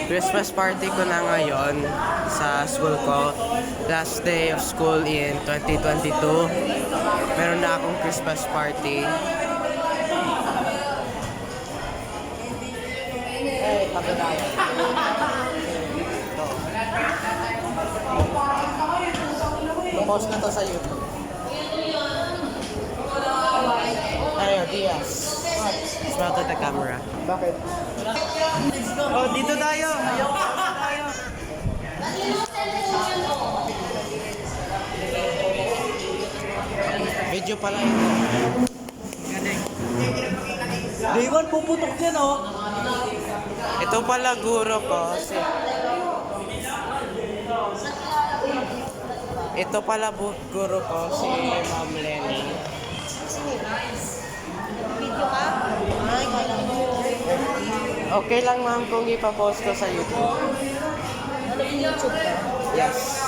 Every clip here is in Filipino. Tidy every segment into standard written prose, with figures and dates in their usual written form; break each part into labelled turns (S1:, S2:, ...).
S1: Christmas party ko na ngayon sa school ko. Last day of school in 2022. Meron na akong Christmas party. Hey, happy night. Post na to sa YouTube. Ayo, Diaz. Smile to the camera.
S2: Bakit?
S1: Oh, dito tayo. Video pala ito.
S2: Day 1, puputok yan, oh.
S1: Ito pala guro ko. Ito pala guro ko, si Ma'am Lenny.
S3: Video ka? Ay, kala mo.
S1: Okay lang ma'am kung ipapost ko sa YouTube.
S3: Ano yung YouTube ka?
S1: Yes.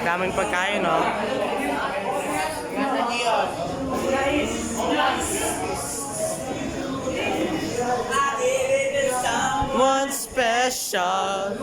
S1: Daming pagkain, no? One special.